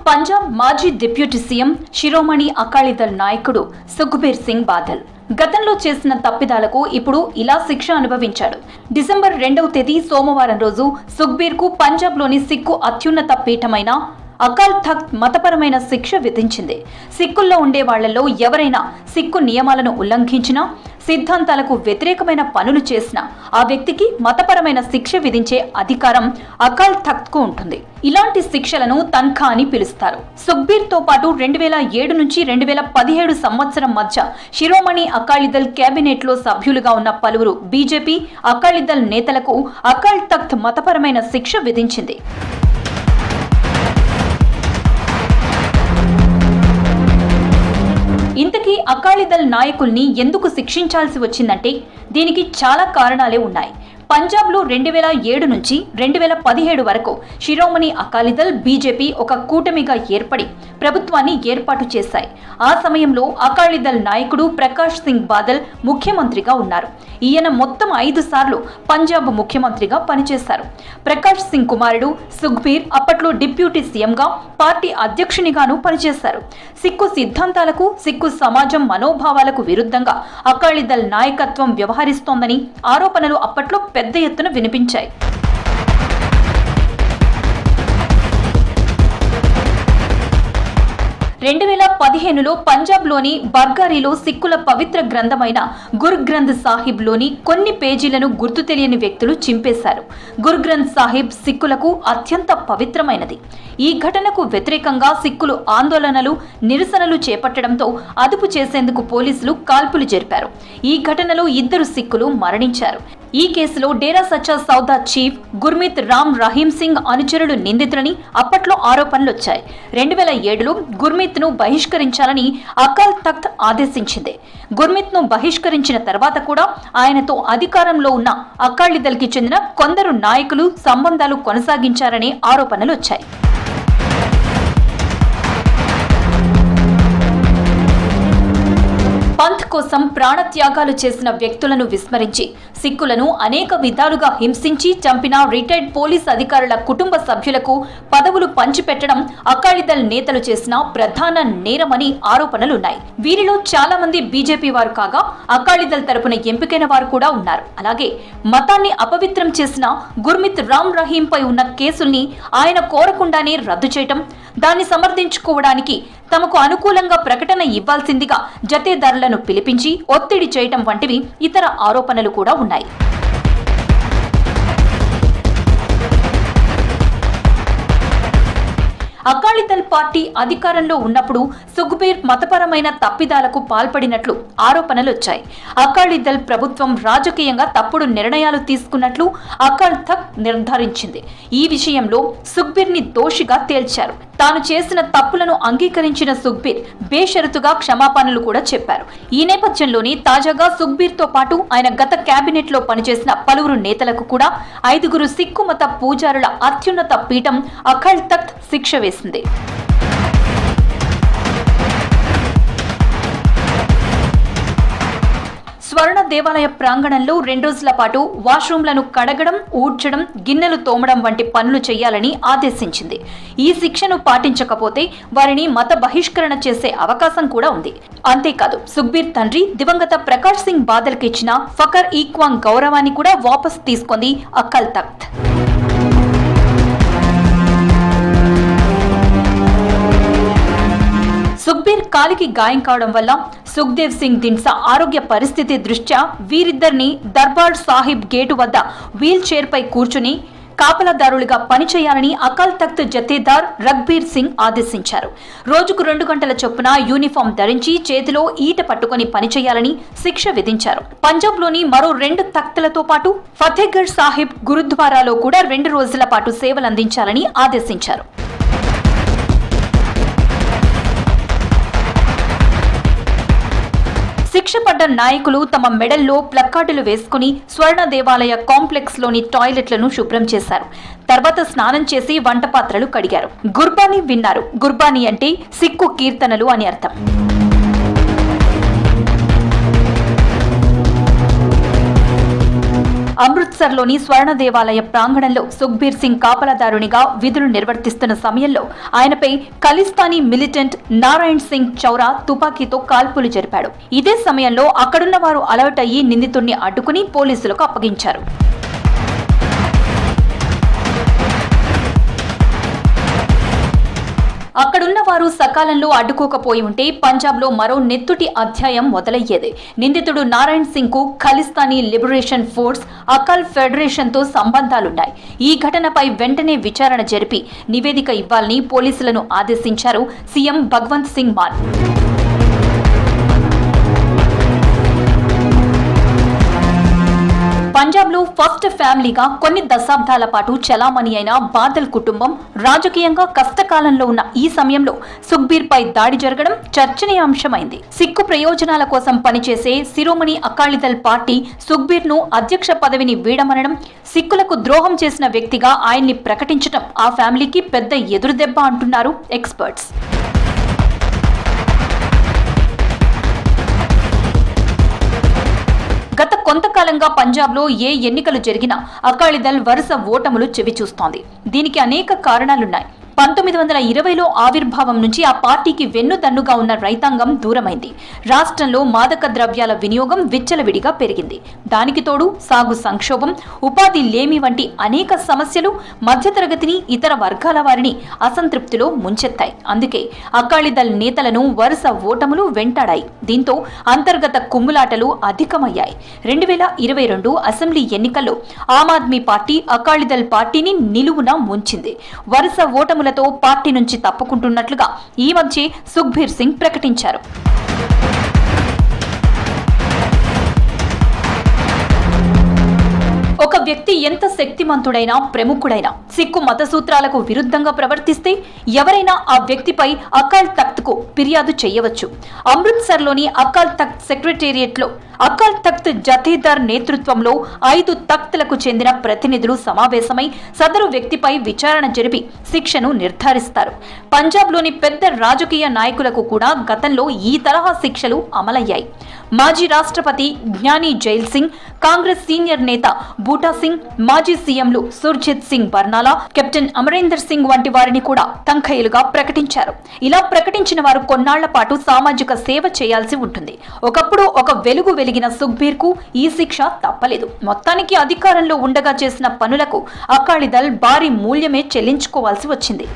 పంజాబ్ మాజీ deputy CM శిరోమణి అకాలీదళ్ నాయకుడు సుఖ్బీర్ సింగ్ బాదల్ గతంలో చేసిన తప్పిదాలకు ఇప్పుడు ఇలా శిక్ష అనుభవించాడు. డిసెంబర్ 2వ తేదీ సోమవారం రోజు సుఖ్బీర్ కు పంజాబ్లోని సిక్కు అత్యున్నత పీఠమైన అకాల్ తఖ్త్ మతపరమైన శిక్ష విధించింది. సిక్కుల్లో ఉండే వాళ్లలో ఎవరైనా సిక్కు నియమాలను ఉల్లంఘించినా, సిద్ధాంతాలకు వ్యతిరేకమైన పనులు చేసినా ఆ వ్యక్తికి మతపరమైన శిక్ష విధించే అధికారం అకాల్ తఖ్త్ కు ఉంటుంది. ఇలాంటి శిక్షలను తన్ఖా అని పిలుస్తారు. సుఖ్బీర్ తో పాటు 2007 నుంచి 2017 సంవత్సరం మధ్య శిరోమణి అకాలీదళ్ కేబినెట్ లో సభ్యులుగా ఉన్న పలువురు బీజేపీ అకాలీదళ్ నేతలకు అకాల్ తఖ్త్ మతపరమైన శిక్ష విధించింది. ఇంతకీ అకాలీదళ్ నాయకుల్ని ఎందుకు శిక్షించాల్సి వచ్చిందంటే దీనికి చాలా కారణాలే ఉన్నాయి. పంజాబ్లో 2007 నుంచి 2017 వరకు శిరోమణి అకాలీదళ్ బీజేపీ ఒక కూటమిగా ఏర్పడి ప్రభుత్వాన్ని ఏర్పాటు చేశాయి. ఆ సమయంలో అకాలీదళ్ నాయకుడు ప్రకాష్ సింగ్ బాదల్ ముఖ్యమంత్రిగా ఉన్నారు. ఈయన మొత్తం 5 సార్లు పంజాబ్ ముఖ్యమంత్రిగా పనిచేశారు. ప్రకాష్ సింగ్ కుమారుడు సుఖ్బీర్ అప్పట్లో డిప్యూటీ సీఎంగా, పార్టీ అధ్యక్షునిగాను పనిచేశారు. సిక్కు సిద్ధాంతాలకు, సిక్కు సమాజం మనోభావాలకు విరుద్ధంగా అకాలీదళ్ నాయకత్వం వ్యవహరిస్తోందని ఆరోపణలు అప్పట్లో పెద్ద ఎత్తున వినిపించాయి. రెండు 2015లో పంజాబ్లోని బర్గారీలో సిక్కుల పవిత్ర గ్రంథమైన గురు గ్రంథ్ సాహిబ్ లోని కొన్ని పేజీలను గుర్తు తెలియని వ్యక్తులు చింపేశారు. గురు గ్రంథ్ సాహిబ్ సిక్కులకు అత్యంత పవిత్రమైనది. ఈ ఘటనకు వ్యతిరేకంగా సిక్కులు ఆందోళనలు, నిరసనలు చేపట్టడంతో అదుపు చేసేందుకు పోలీసులు కాల్పులు జరిపారు. ఈ ఘటనలో 2 సిక్కులు మరణించారు. ఈ కేసులో డేరా సచ్చా సౌదా చీఫ్ గుర్మిత్ రామ్ రహీం సింగ్ అనుచరులు నిందితులని అప్పట్లో ఆరోపణలొచ్చాయి. 2007లో గుర్మిత్ ను బహిష్కరించాలని అకాల్ తఖ్త్ ఆదేశించింది. గుర్మిత్ ను బహిష్కరించిన తర్వాత కూడా ఆయనతో అధికారంలో ఉన్న అకాలీదళ్ కి చెందిన కొందరు నాయకులు సంబంధాలు కొనసాగించారనే ఆరోపణలొచ్చాయి. పంత్ కోసం ప్రాణత్యాగాలు చేసిన వ్యక్తులను విస్మరించి సిక్కులను అనేక విధాలుగా హింసించి చంపిన రిటైర్డ్ పోలీస్ అధికారుల కుటుంబ సభ్యులకు పదవులు పంచిపెట్టడం అకాలీదళ్ నేతలు చేసిన ప్రధాన నేరమని ఆరోపణలున్నాయి. వీరిలో చాలా మంది బీజేపీ వారు కాగా అకాలీదళ్ తరపున ఎంపికైన వారు కూడా ఉన్నారు. అలాగే మతాన్ని అపవిత్రం చేసిన గుర్మిత్ రామ్ రహీంపై ఉన్న కేసుల్ని ఆయన కోరకుండానే రద్దు చేయటం, దాన్ని సమర్థించుకోవడానికి తమకు అనుకూలంగా ప్రకటన ఇవ్వాల్సిందిగా జతేదారులను పిలిపించి ఒత్తిడి చేయటం వంటివి ఇతర ఆరోపణలు కూడా ఉన్నాయి. అకాలీదళ్ పార్టీ అధికారంలో ఉన్నప్పుడు సుఖ్బీర్ మతపరమైన తప్పిదాలకు పాల్పడినట్లు ఆరోపణలొచ్చాయి. అకాలీదళ్ ప్రభుత్వం రాజకీయంగా తప్పుడు నిర్ణయాలు తీసుకున్నట్లు అకాల్ తఖ్త్ నిర్ధారించింది. ఈ విషయంలో సుఖ్బీర్ ని దోషిగా తేల్చారు. తాను చేసిన తప్పులను అంగీకరించిన సుఖ్బీర్ బేషరతుగా క్షమాపణలు కూడా చెప్పారు. ఈ నేపథ్యంలోనే తాజాగా సుఖ్బీర్ తో పాటు ఆయన గత కేబినెట్ లో పనిచేసిన పలువురు నేతలకు కూడా 5 సిక్కు మత పూజారుల అత్యున్నత పీఠం అకాల్ తఖ్త్ శిక్ష వేసింది. స్వర్ణ దేవాలయ ప్రాంగణంలో 2 రోజుల పాటు వాష్రూమ్లను కడగడం, ఊడ్చడం, గిన్నెలు తోమడం వంటి పనులు చేయాలని ఆదేశించింది. ఈ శిక్షను పాటించకపోతే వారిని మత బహిష్కరణ చేసే అవకాశం కూడా ఉంది. అంతేకాదు సుఖ్బీర్ తండ్రి దివంగత ప్రకాష్ సింగ్ బాదల్ కి ఇచ్చిన ఫకర్ ఈక్వాంగ్ గౌరవాన్ని కూడా వాపసు తీసుకుంది అకాల్ తఖ్త్. సుఖ్బీర్ కాలికి గాయం కావడం వల్ల సుఖ్దేవ్ సింగ్ దిండ్సా ఆరోగ్య పరిస్థితి దృష్ట్యా వీరిద్దరిని దర్బార్ సాహిబ్ గేటు వద్ద వీల్ చైర్ పై కూర్చుని కాపలాదారులుగా పనిచేయాలని అకాల్ తఖ్త్ జతేదార్ రఘ్బీర్ సింగ్ ఆదేశించారు. రోజుకు 2 గంటల చొప్పున యూనిఫామ్ ధరించి చేతిలో ఈట పట్టుకుని పనిచేయాలని శిక్ష విధించారు. పంజాబ్లోని మరో 2 తఖ్త్లతో పాటు ఫతేగఢ్ సాహిబ్ గురుద్వారాలో కూడా 2 రోజుల పాటు సేవలందించాలని ఆదేశించారు. శిక్ష పడ్డ నాయకులు తమ మెడల్లో ప్లకార్డులు వేసుకుని స్వర్ణ దేవాలయ కాంప్లెక్స్ లోని టాయిలెట్లను శుభ్రం చేశారు. తర్వాత స్నానం చేసి వంట పాత్రలు కడిగారు. గుర్బానీ విన్నారు. గుర్బానీ అంటే సిక్కు కీర్తనలు అని అర్థం. అమృత్ అమృత్సర్లోని స్వర్ణ దేవాలయ ప్రాంగణంలో సుఖ్బీర్ సింగ్ కాపలాదారునిగా విధులు నిర్వర్తిస్తున్న సమయంలో ఆయనపై ఖలిస్తానీ మిలిటెంట్ నారాయణ్ సింగ్ చౌరా తుపాకీతో కాల్పులు జరిపాడు. ఇదే సమయంలో అక్కడున్న వారు అలర్ట్ అయ్యి నిందితుడిని అడ్డుకుని పోలీసులకు అప్పగించారు. అక్కడున్న వారు సకాలంలో అడ్డుకోకపోయి ఉంటే పంజాబ్లో మరో నెత్తుటి అధ్యాయం మొదలయ్యేది. నిందితుడు నారాయణ్ సింగ్ కు ఖలిస్తానీ లిబరేషన్ ఫోర్స్ అకాల్ ఫెడరేషన్ తో సంబంధాలున్నాయి. ఈ ఘటనపై వెంటనే విచారణ జరిపి నివేదిక ఇవ్వాలని పోలీసులను ఆదేశించారు సీఎం భగవంత్ సింగ్ మాన్. పంజాబ్లో ఫస్ట్ ఫ్యామిలీగా కొన్ని దశాబ్దాల పాటు చలామణి అయిన బాదల్ కుటుంబం రాజకీయంగా కష్టకాలంలో ఉన్న ఈ సమయంలో సుఖ్బీర్ పై దాడి జరగడం చర్చనీయాంశమైంది. సిక్కు ప్రయోజనాల కోసం పనిచేసే శిరోమణి అకాలీదళ్ పార్టీ సుఖ్బీర్ ను అధ్యక్ష పదవిని వీడమనడం, సిక్కులకు ద్రోహం చేసిన వ్యక్తిగా ఆయన్ని ప్రకటించడం ఆ ఫ్యామిలీకి పెద్ద ఎదురుదెబ్బ అంటున్నారు ఎక్స్పర్ట్స్. గత కొంతకాలంగా పంజాబ్లో ఏ ఎన్నికలు జరిగినా అకాలీదళ్ వరుస ఓటములు చెవిచూస్తోంది. దీనికి అనేక కారణాలున్నాయి. 1920లో ఆవిర్భావం నుంచి ఆ పార్టీకి వెన్నుదన్నుగా ఉన్న రైతాంగం దూరమైంది. రాష్ట్రంలో మాదక ద్రవ్యాల వినియోగం విచ్చలవిడిగా పెరిగింది. దానికి తోడు సాగు సంక్షోభం, ఉపాధి లేమి వంటి అనేక సమస్యలు మధ్యతరగతిని, ఇతర వర్గాల వారిని అసంతృప్తిలో ముంచెత్తాయి. అందుకే అకాలీదళ్ నేతలను వరుస ఓటములు వెంటాడాయి. దీంతో అంతర్గత కుమ్ములాటలు అధికమయ్యాయి. 2022 అసెంబ్లీ ఎన్నికల్లో ఆమ్ ఆద్మీ పార్టీ అకాలీదళ్ పార్టీని నిలువున ముంచింది. వరుస ఓటముల పార్టీ నుంచి తప్పుకుంటున్నట్లుగా ఈ మధ్య సుఖ్బీర్ సింగ్ ప్రకటించారు. ఒక వ్యక్తి ఎంత శక్తిమంతుడైనా, ప్రముఖుడైనా సిక్కు మత సూత్రాలకు విరుద్ధంగా ప్రవర్తిస్తే ఎవరైనా ఆ వ్యక్తిపై అకాల్ తఖ్త్ కు ఫిర్యాదు చేయవచ్చు. అమృత్సర్లోని అకాల్ తఖ్త్ సెక్రటేరియట్లో అకాల్ తఖ్త్ జథేదార్ నేతృత్వంలో 5 తఖ్త్లకు చెందిన ప్రతినిధులు సమావేశమై సదరు వ్యక్తిపై విచారణ జరిపి శిక్షను నిర్ధారిస్తారు. పంజాబ్లోని పెద్ద రాజకీయ నాయకులకు కూడా గతంలో ఈ తరహా శిక్షలు అమలయ్యాయి. మాజీ రాష్ట్రపతి జ్ఞాని జైల్ సింగ్, కాంగ్రెస్ సీనియర్ నేత బూటా సింగ్, మాజీ సీఎంలు సుర్జిత్ సింగ్ బర్నాలా, కెప్టెన్ అమరేందర్ సింగ్ వంటి వారిని కూడా తంఖయిలుగా ప్రకటించారు. ఇలా ప్రకటించిన వారు కొన్నాళ్ల పాటు సామాజిక సేవ చేయాల్సి ఉంటుంది. ఒకప్పుడు ఒక వెలుగు వెలిగిన సుఖ్బీర్ కు ఈ శిక్ష తప్పలేదు. మొత్తానికి అధికారంలో ఉండగా చేసిన పనులకు అకాలీదళ్ భారీ మూల్యమే చెల్లించుకోవాల్సి వచ్చింది.